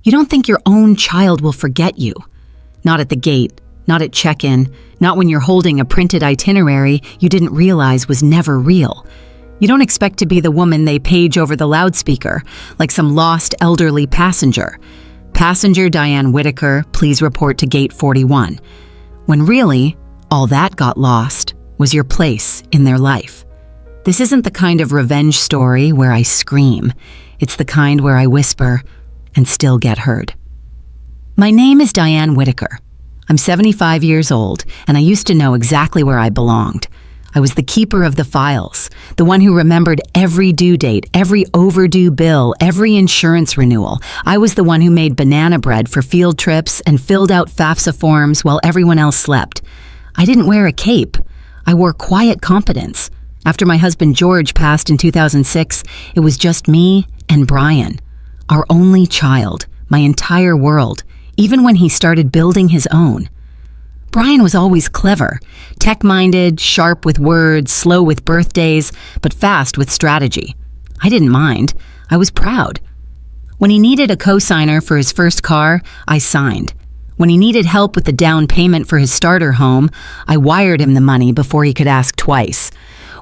You don't think your own child will forget you. Not at the gate, not at check-in, not when you're holding a printed itinerary you didn't realize was never real. You don't expect to be the woman they page over the loudspeaker, like some lost elderly passenger. Passenger Diane Whitaker, please report to gate 41. When really, all that got lost was your place in their life. This isn't the kind of revenge story where I scream. It's the kind where I whisper and still get heard. My name is Diane Whitaker. I'm 75 years old, and I used to know exactly where I belonged. I was the keeper of the files, the one who remembered every due date, every overdue bill, every insurance renewal. I was the one who made banana bread for field trips and filled out FAFSA forms while everyone else slept. I didn't wear a cape. I wore quiet competence. After my husband George passed in 2006, it was just me and Brian, our only child, my entire world, even when he started building his own. Brian was always clever, tech-minded, sharp with words, slow with birthdays, but fast with strategy. I didn't mind. I was proud. When he needed a co-signer for his first car, I signed. When he needed help with the down payment for his starter home, I wired him the money before he could ask twice.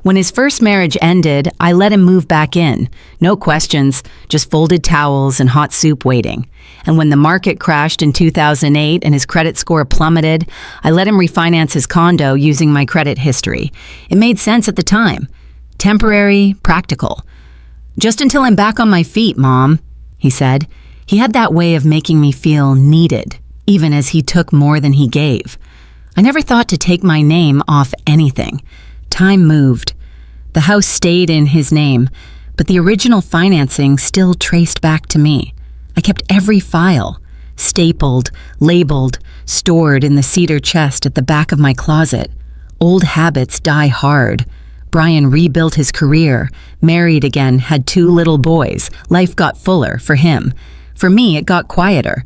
When his first marriage ended, I let him move back in. No questions, just folded towels and hot soup waiting. And when the market crashed in 2008 and his credit score plummeted, I let him refinance his condo using my credit history. It made sense at the time. Temporary, practical. Just until I'm back on my feet, Mom, he said. He had that way of making me feel needed, even as he took more than he gave. I never thought to take my name off anything. Time moved. The house stayed in his name, but the original financing still traced back to me. I kept every file, stapled, labeled, stored in the cedar chest at the back of my closet. Old habits die hard. Brian rebuilt his career, married again, had 2 little boys. Life got fuller for him. For me, it got quieter.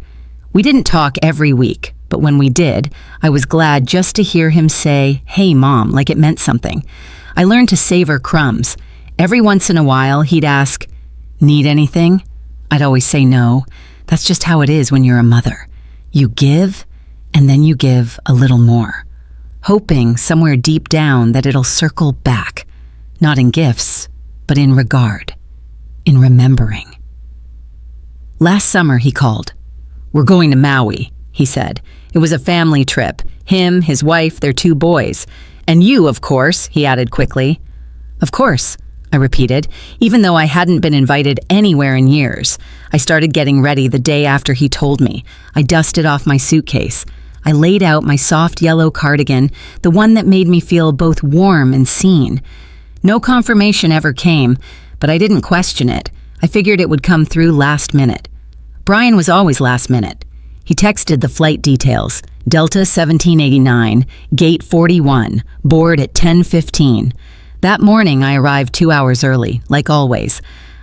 We didn't talk every week, but when we did, I was glad just to hear him say, "Hey, Mom," like it meant something. I learned to savor crumbs. Every once in a while, he'd ask, "Need anything?" I'd always say no. That's just how it is when you're a mother. You give, and then you give a little more, hoping somewhere deep down that it'll circle back, not in gifts, but in regard, in remembering. Last summer, he called. "We're going to Maui," he said. It was a family trip. Him, his wife, their 2 boys. "And you, of course," he added quickly. "Of course," I repeated, even though I hadn't been invited anywhere in years. I started getting ready the day after he told me. I dusted off my suitcase. I laid out my soft yellow cardigan, the one that made me feel both warm and seen. No confirmation ever came, but I didn't question it. I figured it would come through last minute. Brian was always last minute. He texted the flight details. Delta 1789, gate 41, board at 10:15. That morning, I arrived 2 hours early, like always.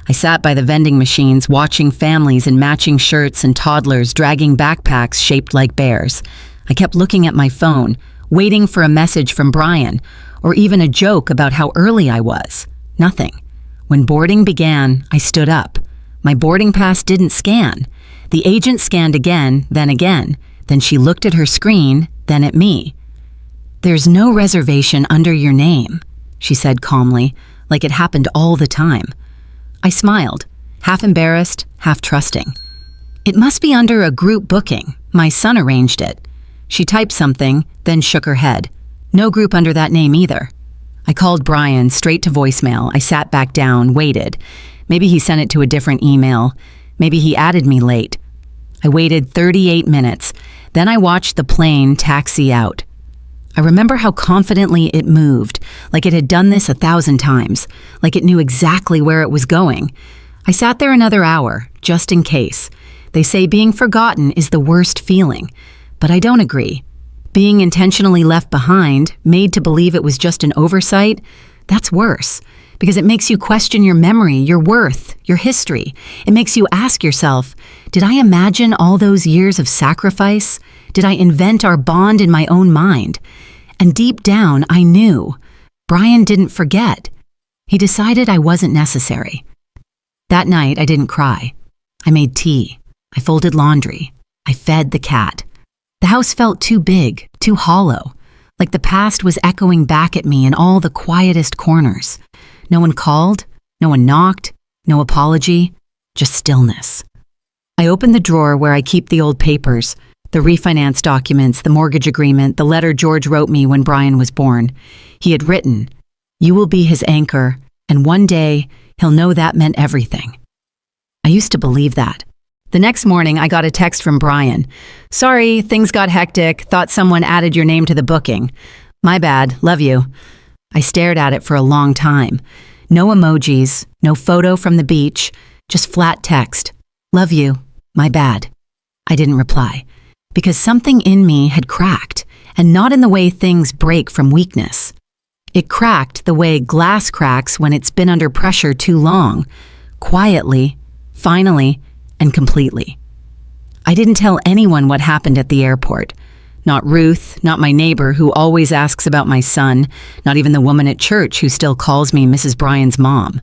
I sat by the vending machines watching families in matching shirts and toddlers dragging backpacks shaped like bears. I kept looking at my phone, waiting for a message from Brian, or even a joke about how early I was. Nothing. When boarding began, I stood up. My boarding pass didn't scan. The agent scanned again. Then she looked at her screen, then at me. "There's no reservation under your name," she said calmly, like it happened all the time. I smiled, half embarrassed, half trusting. "It must be under a group booking. My son arranged it." She typed something, then shook her head. "No group under that name either." I called Brian straight to voicemail. I sat back down, waited. Maybe he sent it to a different email. Maybe he added me late. I waited 38 minutes. Then I watched the plane taxi out. I remember how confidently it moved, like it had done this 1,000 times, like it knew exactly where it was going. I sat there another hour, just in case. They say being forgotten is the worst feeling, but I don't agree. Being intentionally left behind, made to believe it was just an oversight, that's worse, because it makes you question your memory, your worth, your history. It makes you ask yourself, did I imagine all those years of sacrifice? Did I invent our bond in my own mind? And deep down, I knew. Brian didn't forget. He decided I wasn't necessary. That night, I didn't cry. I made tea. I folded laundry. I fed the cat. The house felt too big, too hollow, like the past was echoing back at me in all the quietest corners. No one called, no one knocked, no apology, just stillness. I opened the drawer where I keep the old papers, the refinance documents, the mortgage agreement, the letter George wrote me when Brian was born. He had written, "You will be his anchor, and one day he'll know that meant everything." I used to believe that. The next morning, I got a text from Brian. "Sorry, things got hectic. Thought someone added your name to the booking. My bad. Love you." I stared at it for a long time. No emojis, no photo from the beach, just flat text. "Love you. My bad." I didn't reply, because something in me had cracked, and not in the way things break from weakness. It cracked the way glass cracks when it's been under pressure too long, quietly, finally, and completely. I didn't tell anyone what happened at the airport. Not Ruth, not my neighbor who always asks about my son, not even the woman at church who still calls me Mrs. Brian's mom.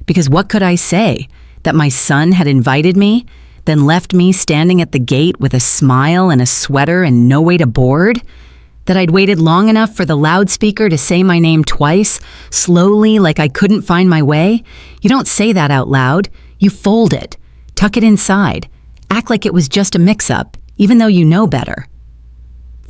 Because what could I say? That my son had invited me, then left me standing at the gate with a smile and a sweater and no way to board? That I'd waited long enough for the loudspeaker to say my name twice, slowly like I couldn't find my way? You don't say that out loud. You fold it. Tuck it inside. Act like it was just a mix-up, even though you know better.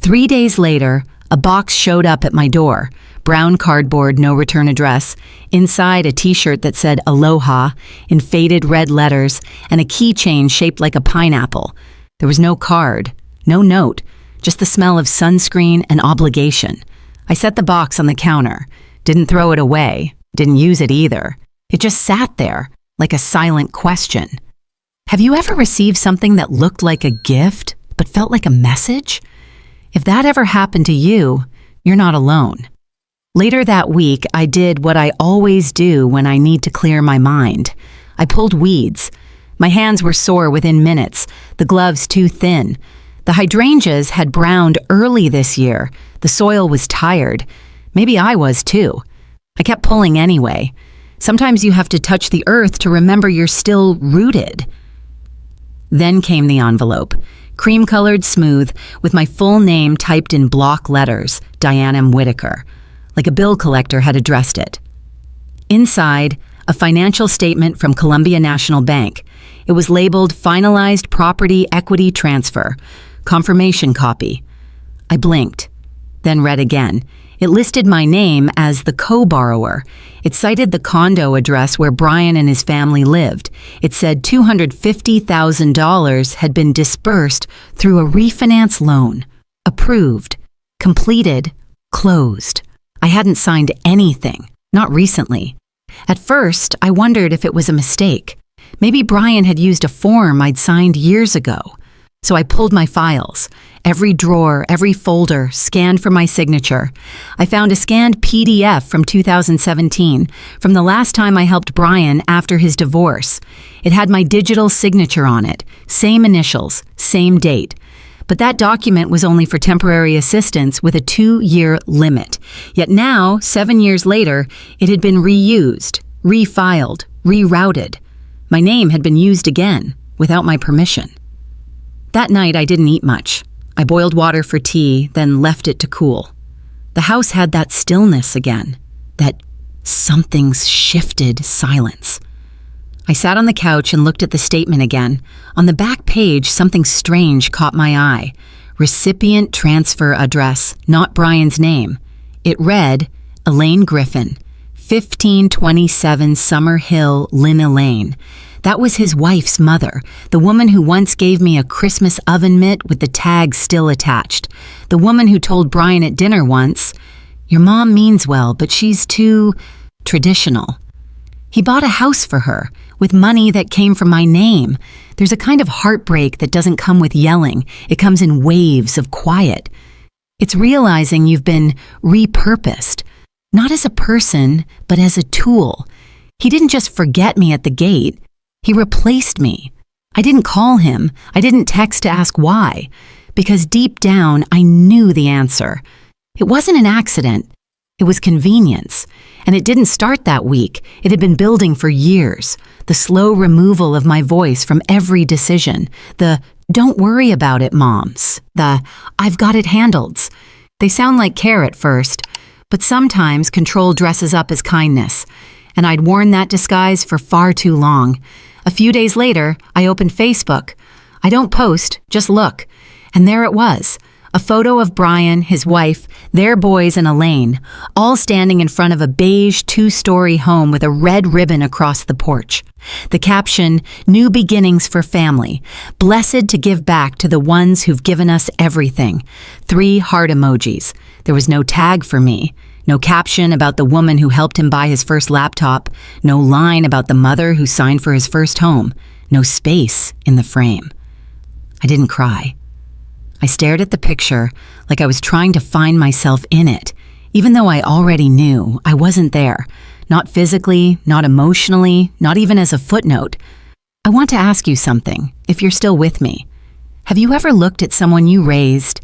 3 days later, a box showed up at my door. Brown cardboard, no return address. Inside, a t-shirt that said Aloha in faded red letters and a keychain shaped like a pineapple. There was no card, no note, just the smell of sunscreen and obligation. I set the box on the counter. Didn't throw it away. Didn't use it either. It just sat there, like a silent question. Have you ever received something that looked like a gift, but felt like a message? If that ever happened to you, you're not alone. Later that week, I did what I always do when I need to clear my mind. I pulled weeds. My hands were sore within minutes, the gloves too thin. The hydrangeas had browned early this year. The soil was tired. Maybe I was too. I kept pulling anyway. Sometimes you have to touch the earth to remember you're still rooted. Then came the envelope, cream-colored smooth, with my full name typed in block letters, Diane Whitaker, like a bill collector had addressed it. Inside, a financial statement from Columbia National Bank. It was labeled Finalized Property Equity Transfer, confirmation copy. I blinked, then read again. It listed my name as the co-borrower. It cited the condo address where Brian and his family lived. It said $250,000 had been disbursed through a refinance loan. Approved, completed, closed. I hadn't signed anything, not recently. At first, I wondered if it was a mistake. Maybe Brian had used a form I'd signed years ago. So I pulled my files, every drawer, every folder, scanned for my signature. I found a scanned PDF from 2017, from the last time I helped Brian after his divorce. It had my digital signature on it, same initials, same date. But that document was only for temporary assistance with a 2-year limit. Yet now, 7 years later, it had been reused, refiled, rerouted. My name had been used again, without my permission. That night, I didn't eat much. I boiled water for tea, then left it to cool. The house had that stillness again, that something's shifted silence. I sat on the couch and looked at the statement again. On the back page, something strange caught my eye. Recipient transfer address, not Brian's name. It read, Elaine Griffin, 1527 Summer Hill, Lynn Elaine. That was his wife's mother, the woman who once gave me a Christmas oven mitt with the tag still attached. The woman who told Brian at dinner once, "Your mom means well, but she's too traditional." He bought a house for her, with money that came from my name. There's a kind of heartbreak that doesn't come with yelling. It comes in waves of quiet. It's realizing you've been repurposed, not as a person, but as a tool. He didn't just forget me at the gate. He replaced me. I didn't call him. I didn't text to ask why, because deep down, I knew the answer. It wasn't an accident. It was convenience. And it didn't start that week. It had been building for years. the slow removal of my voice from every decision, the "don't worry about it, moms," the "I've got it handled." They sound like care at first, but sometimes control dresses up as kindness, and I'd worn that disguise for far too long. A few days later, I opened Facebook. I don't post, just look. And there it was, a photo of Brian, his wife, their boys, and Elaine, all standing in front of a beige 2-story home with a red ribbon across the porch. The caption, "New beginnings for family, blessed to give back to the ones who've given us everything." 3 heart emojis. There was no tag for me. No caption about the woman who helped him buy his first laptop. No line about the mother who signed for his first home. No space in the frame. I didn't cry. I stared at the picture like I was trying to find myself in it, even though I already knew I wasn't there. Not physically, not emotionally, not even as a footnote. I want to ask you something, if you're still with me. Have you ever looked at someone you raised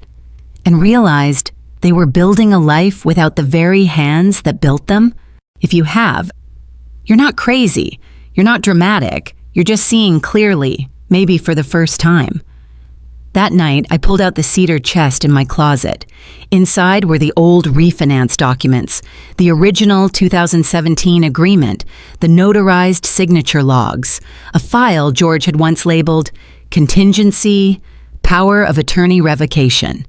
and realized they were building a life without the very hands that built them? If you have, you're not crazy, you're not dramatic, you're just seeing clearly, maybe for the first time. That night, I pulled out the cedar chest in my closet. Inside were the old refinance documents, the original 2017 agreement, the notarized signature logs, a file George had once labeled contingency, power of attorney revocation.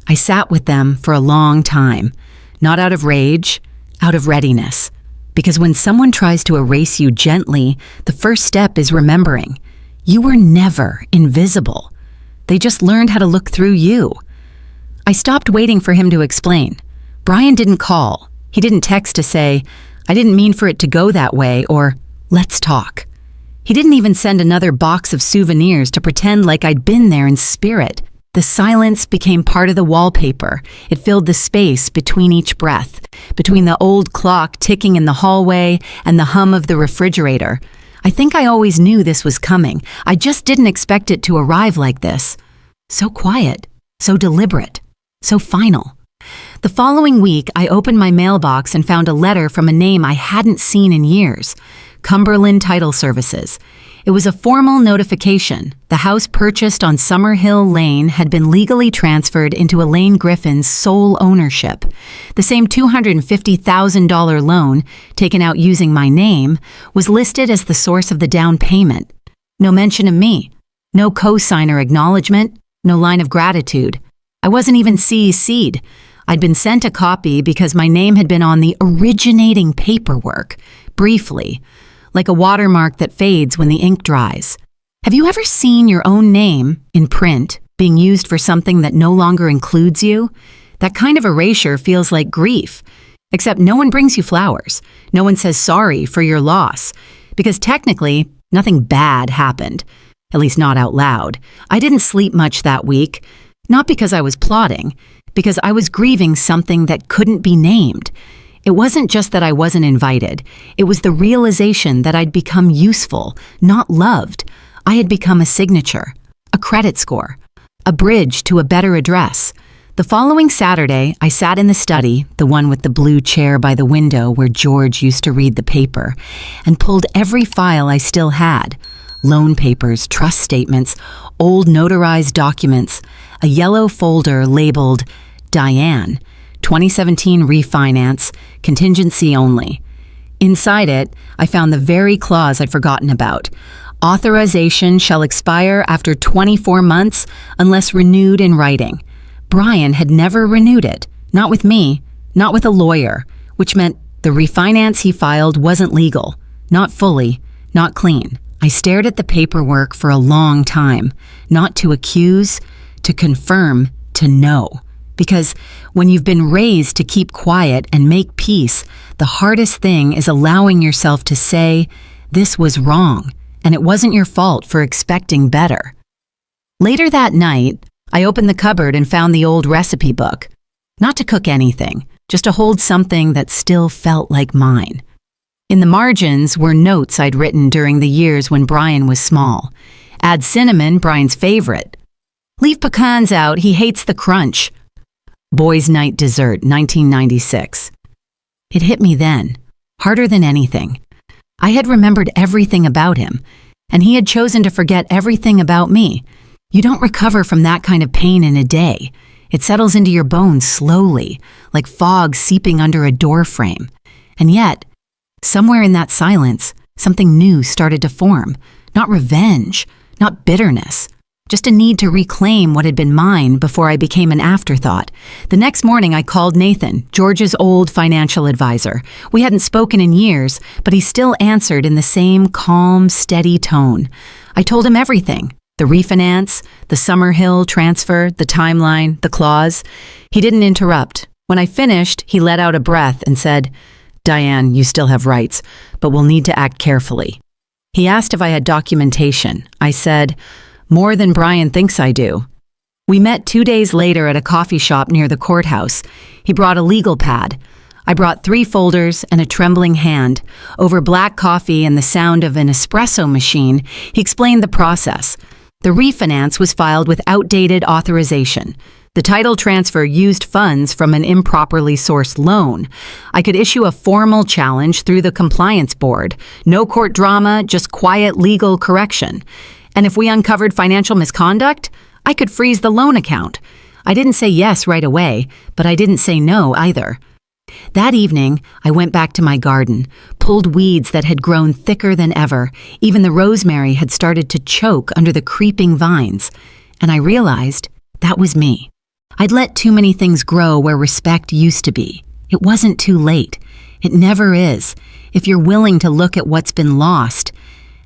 I sat with them for a long time, not out of rage, out of readiness. Because when someone tries to erase you gently, the first step is remembering. You were never invisible. They just learned how to look through you. I stopped waiting for him to explain. Brian didn't call. He didn't text to say, "I didn't mean for it to go that way," or "let's talk." He didn't even send another box of souvenirs to pretend like I'd been there in spirit. The silence became part of the wallpaper. It filled the space between each breath, between the old clock ticking in the hallway and the hum of the refrigerator. I think I always knew this was coming. I just didn't expect it to arrive like this. So quiet, so deliberate, so final. The following week, I opened my mailbox and found a letter from a name I hadn't seen in years, Cumberland Title Services. It was a formal notification. The house purchased on Summerhill Lane had been legally transferred into Elaine Griffin's sole ownership. The same $250,000 loan, taken out using my name, was listed as the source of the down payment. No mention of me. No co-signer acknowledgement. No line of gratitude. I wasn't even CC'd. I'd been sent a copy because my name had been on the originating paperwork, briefly, like a watermark that fades when the ink dries. Have you ever seen your own name, in print, being used for something that no longer includes you? That kind of erasure feels like grief, except no one brings you flowers. No one says sorry for your loss, because technically, nothing bad happened, at least not out loud. I didn't sleep much that week, not because I was plotting, because I was grieving something that couldn't be named. It wasn't just that I wasn't invited. It was the realization that I'd become useful, not loved. I had become a signature, a credit score, a bridge to a better address. The following Saturday, I sat in the study, the one with the blue chair by the window where George used to read the paper, and pulled every file I still had. Loan papers, trust statements, old notarized documents, a yellow folder labeled Diane, 2017 refinance, contingency only. Inside it, I found the very clause I'd forgotten about. Authorization shall expire after 24 months unless renewed in writing. Brian had never renewed it, not with me, not with a lawyer, which meant the refinance he filed wasn't legal, not fully, not clean. I stared at the paperwork for a long time, not to accuse, to confirm, to know. Because when you've been raised to keep quiet and make peace, the hardest thing is allowing yourself to say, this was wrong, and it wasn't your fault for expecting better. Later that night, I opened the cupboard and found the old recipe book. Not to cook anything, just to hold something that still felt like mine. In the margins were notes I'd written during the years when Brian was small. Add cinnamon, Brian's favorite. Leave pecans out, he hates the crunch. Boys' Night Dessert, 1996. It hit me then, harder than anything. I had remembered everything about him, and he had chosen to forget everything about me. You don't recover from that kind of pain in a day. It settles into your bones slowly, like fog seeping under a door frame. And yet, somewhere in that silence, something new started to form. Not revenge, not bitterness, just a need to reclaim what had been mine before I became an afterthought. The next morning, I called Nathan, George's old financial advisor. We hadn't spoken in years, but he still answered in the same calm, steady tone. I told him everything. The refinance, the Summerhill transfer, the timeline, the clause. He didn't interrupt. When I finished, he let out a breath and said, "Diane, you still have rights, but we'll need to act carefully." He asked if I had documentation. I said, "More than Brian thinks I do." We met 2 days later at a coffee shop near the courthouse. He brought a legal pad. I brought 3 folders and a trembling hand. Over black coffee and the sound of an espresso machine, he explained the process. The refinance was filed with outdated authorization. The title transfer used funds from an improperly sourced loan. I could issue a formal challenge through the compliance board. No court drama, just quiet legal correction. And if we uncovered financial misconduct, I could freeze the loan account. I didn't say yes right away, but I didn't say no either. That evening, I went back to my garden, pulled weeds that had grown thicker than ever. Even the rosemary had started to choke under the creeping vines. And I realized that was me. I'd let too many things grow where respect used to be. It wasn't too late. It never is, if you're willing to look at what's been lost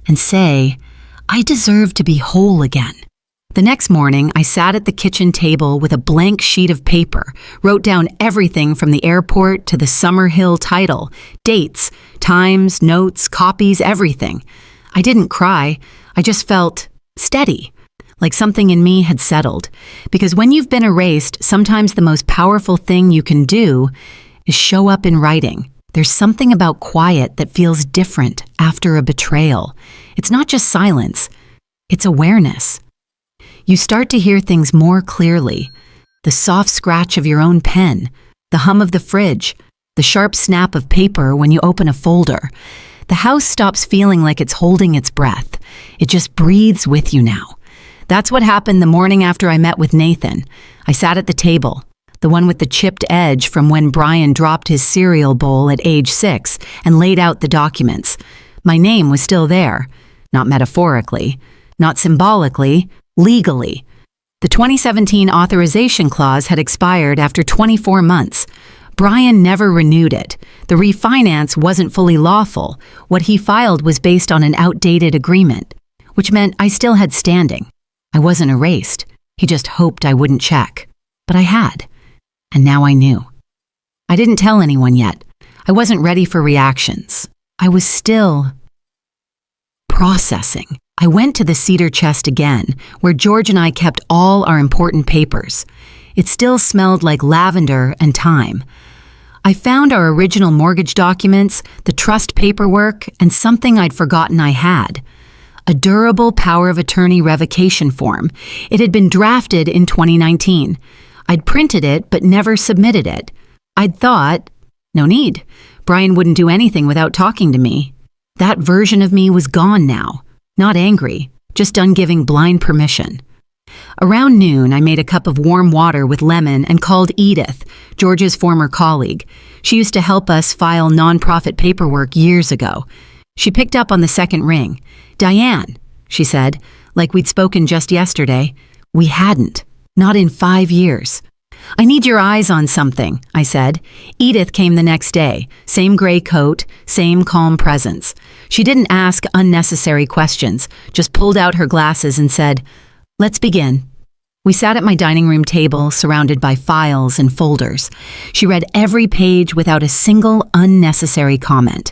and say, I deserve to be whole again. The next morning, I sat at the kitchen table with a blank sheet of paper, wrote down everything from the airport to the Summerhill title, dates, times, notes, copies, everything. I didn't cry. I just felt steady, like something in me had settled. Because when you've been erased, sometimes the most powerful thing you can do is show up in writing. There's something about quiet that feels different after a betrayal. It's not just silence, it's awareness. You start to hear things more clearly. The soft scratch of your own pen, the hum of the fridge, the sharp snap of paper when you open a folder. The house stops feeling like it's holding its breath. It just breathes with you now. That's what happened the morning after I met with Nathan. I sat at the table, the one with the chipped edge from when Brian dropped his cereal bowl at age 6, and laid out the documents. My name was still there, not metaphorically, not symbolically, legally. The 2017 authorization clause had expired after 24 months. Brian never renewed it. The refinance wasn't fully lawful. What he filed was based on an outdated agreement, which meant I still had standing. I wasn't erased. He just hoped I wouldn't check. But I had. And now I knew. I didn't tell anyone yet. I wasn't ready for reactions. I was still processing. I went to the cedar chest again, where George and I kept all our important papers. It still smelled like lavender and thyme. I found our original mortgage documents, the trust paperwork, and something I'd forgotten I had. A durable power of attorney revocation form. It had been drafted in 2019. I'd printed it, but never submitted it. I'd thought, no need. Brian wouldn't do anything without talking to me. That version of me was gone now. Not angry, just done giving blind permission. Around noon, I made a cup of warm water with lemon and called Edith, George's former colleague. She used to help us file nonprofit paperwork years ago. She picked up on the second ring. "Diane," she said, like we'd spoken just yesterday. We hadn't. Not in 5 years. "I need your eyes on something," I said. Edith came the next day. Same gray coat, same calm presence. She didn't ask unnecessary questions, just pulled out her glasses and said, "Let's begin." We sat at my dining room table, surrounded by files and folders. She read every page without a single unnecessary comment.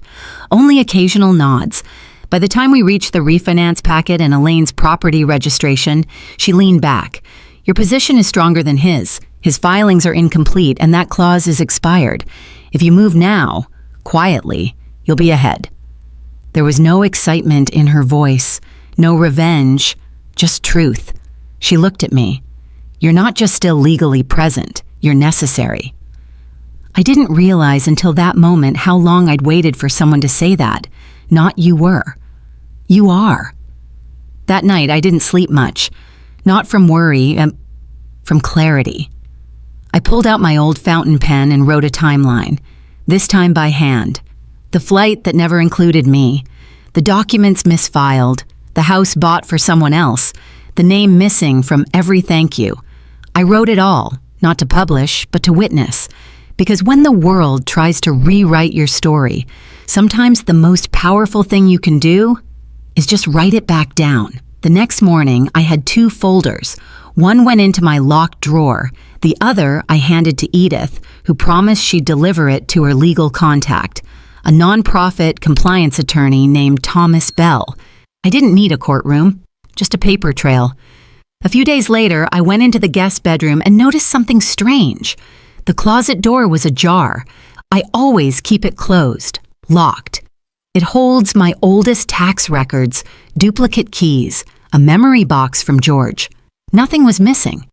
Only occasional nods. By the time we reached the refinance packet and Elaine's property registration, she leaned back. "Your position is stronger than his. His filings are incomplete and that clause is expired. If you move now, quietly, you'll be ahead." There was no excitement in her voice, no revenge, just truth. She looked at me. "You're not just still legally present, you're necessary." I didn't realize until that moment how long I'd waited for someone to say that. not you were. You are. That night, I didn't sleep much. Not from worry, from clarity. I pulled out my old fountain pen and wrote a timeline, this time by hand. The flight that never included me, the documents misfiled, the house bought for someone else, the name missing from every thank you. I wrote it all, not to publish, but to witness. Because when the world tries to rewrite your story, sometimes the most powerful thing you can do is just write it back down. The next morning, I had 2 folders. One went into my locked drawer. The other I handed to Edith, who promised she'd deliver it to her legal contact, a nonprofit compliance attorney named Thomas Bell. I didn't need a courtroom, just a paper trail. A few days later, I went into the guest bedroom and noticed something strange. The closet door was ajar. I always keep it closed, locked. It holds my oldest tax records, duplicate keys, a memory box from George. Nothing was missing.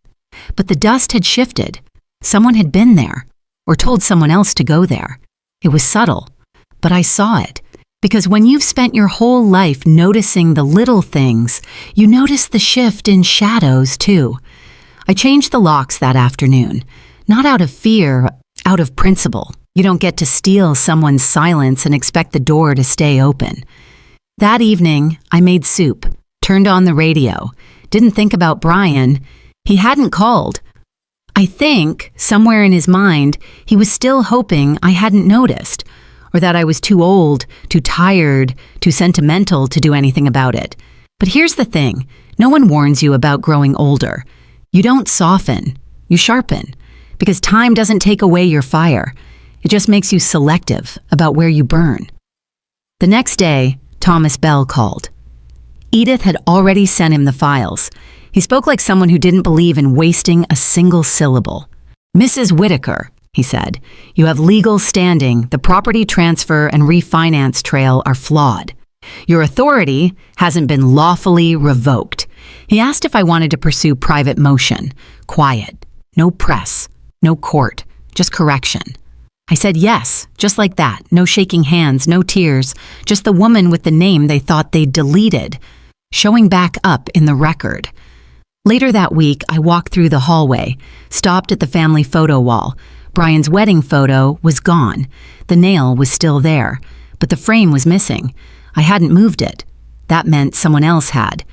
But the dust had shifted. Someone had been there, or told someone else to go there. It was subtle, but I saw it. Because when you've spent your whole life noticing the little things, you notice the shift in shadows too. I changed the locks that afternoon, not out of fear, out of principle. You don't get to steal someone's silence and expect the door to stay open. That evening, I made soup, turned on the radio, didn't think about Brian. He hadn't called. I think, somewhere in his mind, he was still hoping I hadn't noticed, or that I was too old, too tired, too sentimental to do anything about it. But here's the thing, no one warns you about growing older. You don't soften, you sharpen, because time doesn't take away your fire. It just makes you selective about where you burn. The next day, Thomas Bell called. Edith had already sent him the files. He spoke like someone who didn't believe in wasting a single syllable. "Mrs. Whitaker," he said, "you have legal standing. The property transfer and refinance trail are flawed. Your authority hasn't been lawfully revoked." He asked if I wanted to pursue private motion. Quiet. No press. No court. Just correction. I said yes, just like that. No shaking hands, no tears. Just the woman with the name they thought they'd deleted, showing back up in the record. Later that week, I walked through the hallway, stopped at the family photo wall. Brian's wedding photo was gone. The nail was still there, but the frame was missing. I hadn't moved it. That meant someone else had.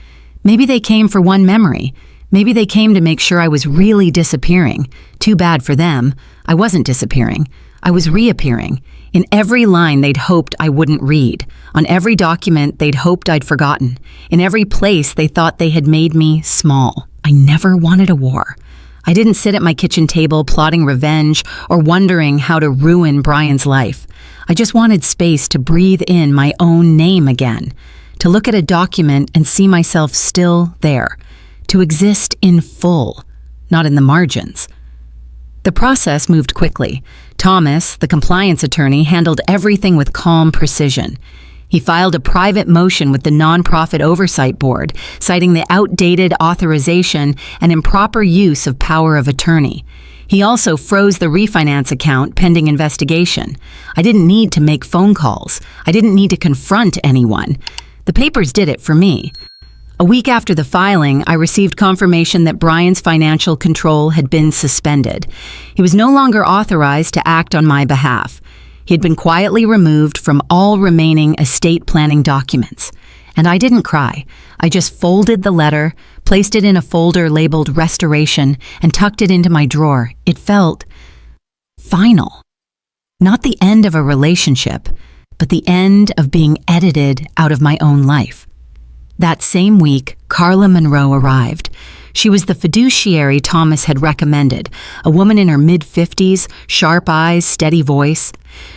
Maybe they came for one memory. Maybe they came to make sure I was really disappearing. Too bad for them. I wasn't disappearing. I was reappearing. In every line they'd hoped I wouldn't read. On every document they'd hoped I'd forgotten. In every place they thought they had made me small. I never wanted a war. I didn't sit at my kitchen table plotting revenge or wondering how to ruin Brian's life. I just wanted space to breathe in my own name again. To look at a document and see myself still there. To exist in full, not in the margins. The process moved quickly. Thomas, the compliance attorney, handled everything with calm precision. He filed a private motion with the nonprofit oversight board, citing the outdated authorization and improper use of power of attorney. He also froze the refinance account pending investigation. I didn't need to make phone calls. I didn't need to confront anyone. The papers did it for me. A week after the filing, I received confirmation that Brian's financial control had been suspended. He was no longer authorized to act on my behalf. He had been quietly removed from all remaining estate planning documents. And I didn't cry. I just folded the letter, placed it in a folder labeled Restoration, and tucked it into my drawer. It felt final. Not the end of a relationship, but the end of being edited out of my own life. That same week, Carla Monroe arrived. She was the fiduciary Thomas had recommended, a woman in her mid-50s, sharp eyes, steady voice.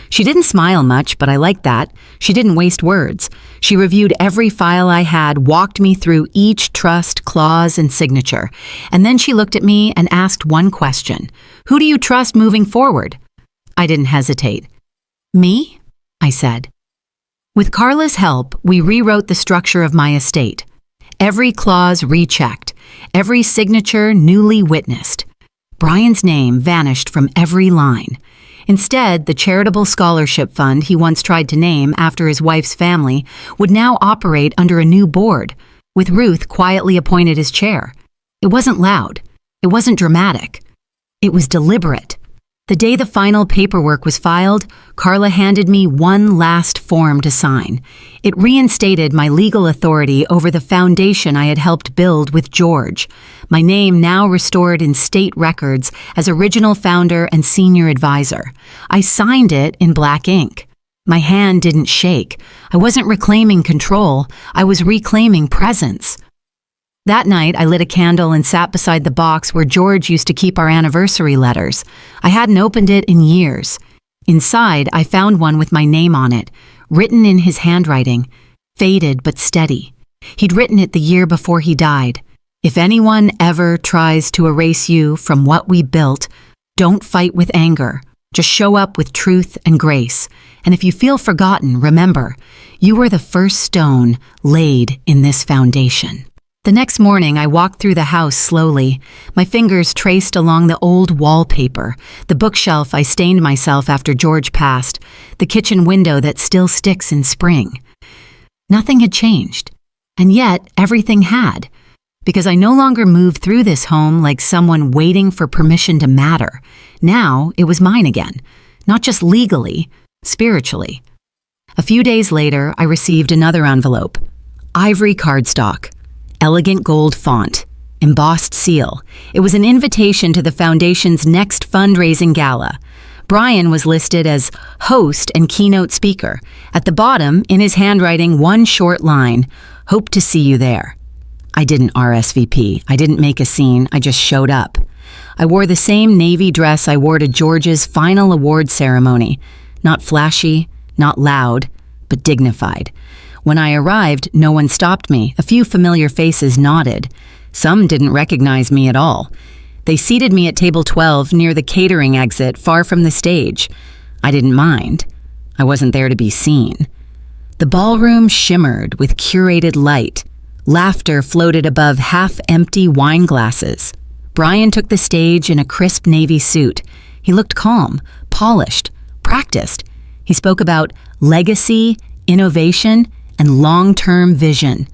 She didn't smile much, but I liked that. She didn't waste words. She reviewed every file I had, walked me through each trust, clause, and signature. And then she looked at me and asked one question. "Who do you trust moving forward?" I didn't hesitate. "Me?" I said. With Carla's help, we rewrote the structure of my estate. Every clause rechecked, every signature newly witnessed. Brian's name vanished from every line. Instead, the charitable scholarship fund he once tried to name after his wife's family would now operate under a new board, with Ruth quietly appointed as chair. It wasn't loud. It wasn't dramatic. It was deliberate. The day the final paperwork was filed, Carla handed me one last form to sign. It reinstated my legal authority over the foundation I had helped build with George, my name now restored in state records as original founder and senior advisor. I signed it in black ink. My hand didn't shake. I wasn't reclaiming control. I was reclaiming presence. That night, I lit a candle and sat beside the box where George used to keep our anniversary letters. I hadn't opened it in years. Inside, I found one with my name on it, written in his handwriting, faded but steady. He'd written it the year before he died. If anyone ever tries to erase you from what we built, don't fight with anger. Just show up with truth and grace. And if you feel forgotten, remember, you were the first stone laid in this foundation. The next morning, I walked through the house slowly, my fingers traced along the old wallpaper, the bookshelf I stained myself after George passed, the kitchen window that still sticks in spring. Nothing had changed, and yet everything had, because I no longer moved through this home like someone waiting for permission to matter. Now it was mine again, not just legally, spiritually. A few days later, I received another envelope, ivory cardstock. Elegant gold font, embossed seal. It was an invitation to the foundation's next fundraising gala. Brian was listed as host and keynote speaker. At the bottom, in his handwriting, one short line, "Hope to see you there." I didn't RSVP. I didn't make a scene. I just showed up. I wore the same navy dress I wore to George's final award ceremony. Not flashy, not loud, but dignified. When I arrived, no one stopped me. A few familiar faces nodded. Some didn't recognize me at all. They seated me at table 12 near the catering exit, far from the stage. I didn't mind. I wasn't there to be seen. The ballroom shimmered with curated light. Laughter floated above half-empty wine glasses. Brian took the stage in a crisp navy suit. He looked calm, polished, practiced. He spoke about legacy, innovation, and long-term vision.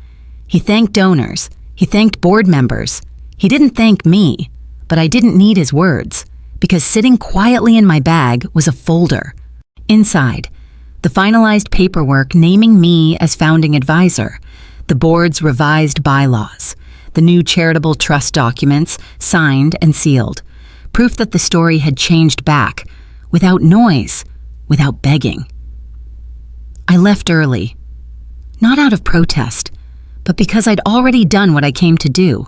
He thanked donors. He thanked board members. He didn't thank me, but I didn't need his words, because sitting quietly in my bag was a folder. Inside, the finalized paperwork naming me as founding advisor, the board's revised bylaws, the new charitable trust documents signed and sealed, proof that the story had changed back, without noise, without begging. I left early. Not out of protest, but because I'd already done what I came to do,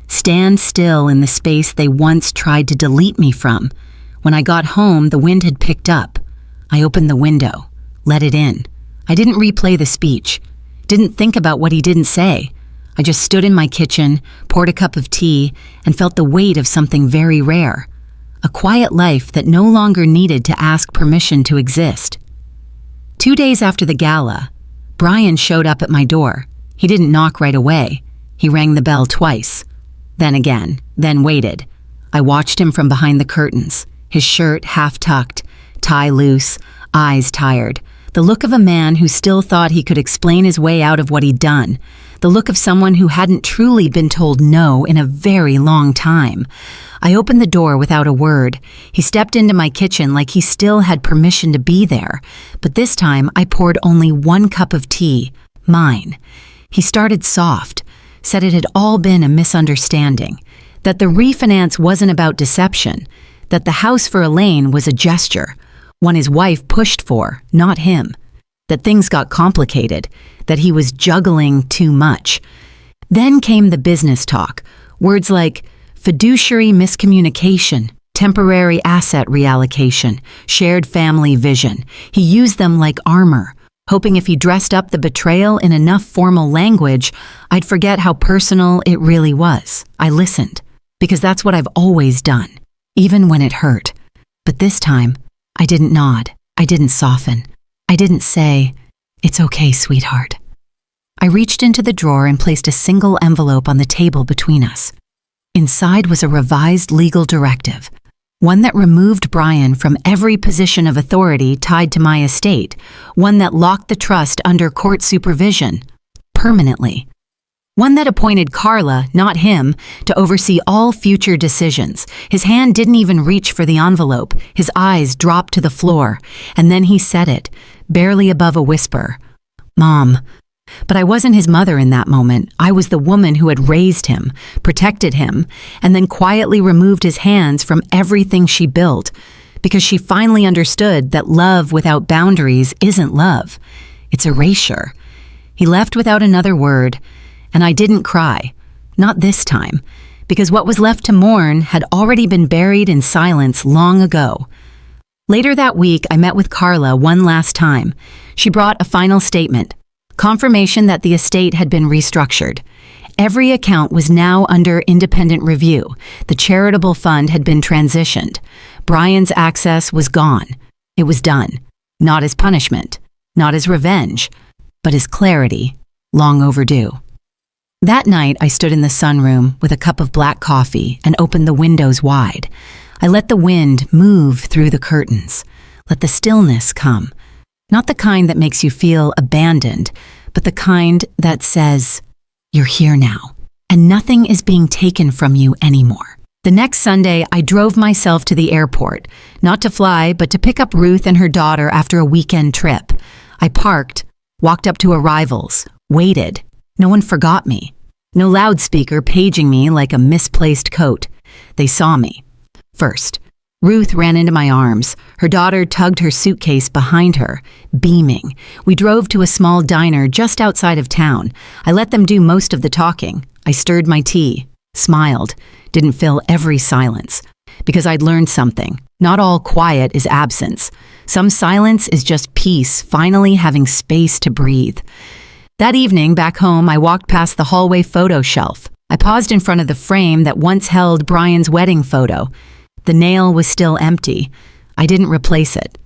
stand still in the space they once tried to delete me from. When I got home, the wind had picked up. I opened the window, let it in. I didn't replay the speech, didn't think about what he didn't say. I just stood in my kitchen, poured a cup of tea, and felt the weight of something very rare, a quiet life that no longer needed to ask permission to exist. 2 days after the gala, Brian showed up at my door. He didn't knock right away. He rang the bell twice. Then again, then waited. I watched him from behind the curtains, his shirt half-tucked, tie loose, eyes tired. The look of a man who still thought he could explain his way out of what he'd done. The look of someone who hadn't truly been told no in a very long time. I opened the door without a word. He stepped into my kitchen like he still had permission to be there. But this time, I poured only one cup of tea, mine. He started soft, said it had all been a misunderstanding, that the refinance wasn't about deception, that the house for Elaine was a gesture, one his wife pushed for, not him, that things got complicated, that he was juggling too much. Then came the business talk, words like fiduciary miscommunication, temporary asset reallocation, shared family vision. He used them like armor, hoping if he dressed up the betrayal in enough formal language, I'd forget how personal it really was. I listened, because that's what I've always done, even when it hurt. But this time, I didn't nod. I didn't soften. I didn't say, "It's okay, sweetheart." I reached into the drawer and placed a single envelope on the table between us. Inside was a revised legal directive, One that removed Brian from every position of authority tied to my estate. One that locked the trust under court supervision. Permanently. One that appointed Carla, not him, to oversee all future decisions. His hand didn't even reach for the envelope. His eyes dropped to the floor. And then he said it, barely above a whisper. Mom. But I wasn't his mother in that moment. I was the woman who had raised him, protected him, and then quietly removed his hands from everything she built, because she finally understood that love without boundaries isn't love. It's erasure. He left without another word, and I didn't cry. Not this time, because what was left to mourn had already been buried in silence long ago. Later that week, I met with Carla one last time. She brought a final statement. Confirmation that the estate had been restructured. Every account was now under independent review. The charitable fund had been transitioned. Brian's access was gone. It was done. Not as punishment, not as revenge, but as clarity, long overdue. That night, I stood in the sunroom with a cup of black coffee and opened the windows wide. I let the wind move through the curtains. Let the stillness come. Not the kind that makes you feel abandoned, but the kind that says, you're here now, and nothing is being taken from you anymore. The next Sunday, I drove myself to the airport, not to fly, but to pick up Ruth and her daughter after a weekend trip. I parked, walked up to arrivals, waited. No one forgot me. No loudspeaker paging me like a misplaced coat. They saw me. First, Ruth ran into my arms. Her daughter tugged her suitcase behind her, beaming. We drove to a small diner just outside of town. I let them do most of the talking. I stirred my tea, smiled, didn't fill every silence. Because I'd learned something. Not all quiet is absence. Some silence is just peace, finally having space to breathe. That evening, back home, I walked past the hallway photo shelf. I paused in front of the frame that once held Brian's wedding photo. The nail was still empty. I didn't replace it.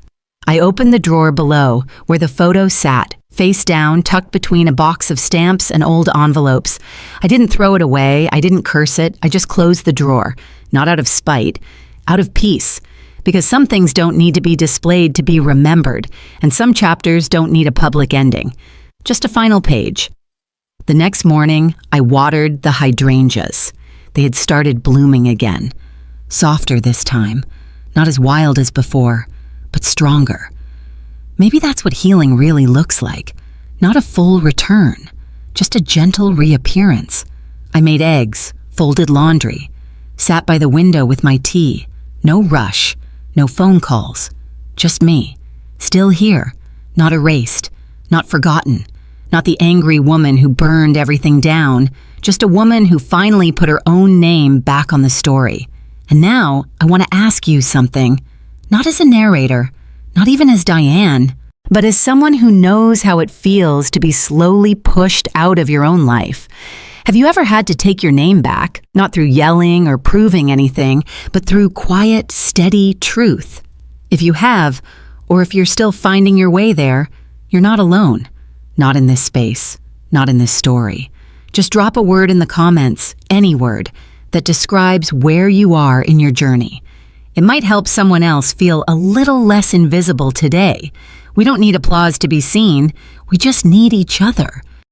I opened the drawer below, where the photo sat, face down, tucked between a box of stamps and old envelopes. I didn't throw it away. I didn't curse it. I just closed the drawer, not out of spite, out of peace. Because some things don't need to be displayed to be remembered, and some chapters don't need a public ending. Just a final page. The next morning, I watered the hydrangeas. They had started blooming again. Softer this time, not as wild as before, but stronger. Maybe that's what healing really looks like. Not a full return, just a gentle reappearance. I made eggs, folded laundry, sat by the window with my tea. No rush, no phone calls. Just me, still here, not erased, not forgotten. Not the angry woman who burned everything down, just a woman who finally put her own name back on the story. And now, I want to ask you something, not as a narrator, not even as Diane, but as someone who knows how it feels to be slowly pushed out of your own life. Have you ever had to take your name back, not through yelling or proving anything, but through quiet, steady truth? If you have, or if you're still finding your way there, you're not alone. Not in this space, not in this story. Just drop a word in the comments, any word, that describes where you are in your journey. It might help someone else feel a little less invisible today. We don't need applause to be seen. We just need each other.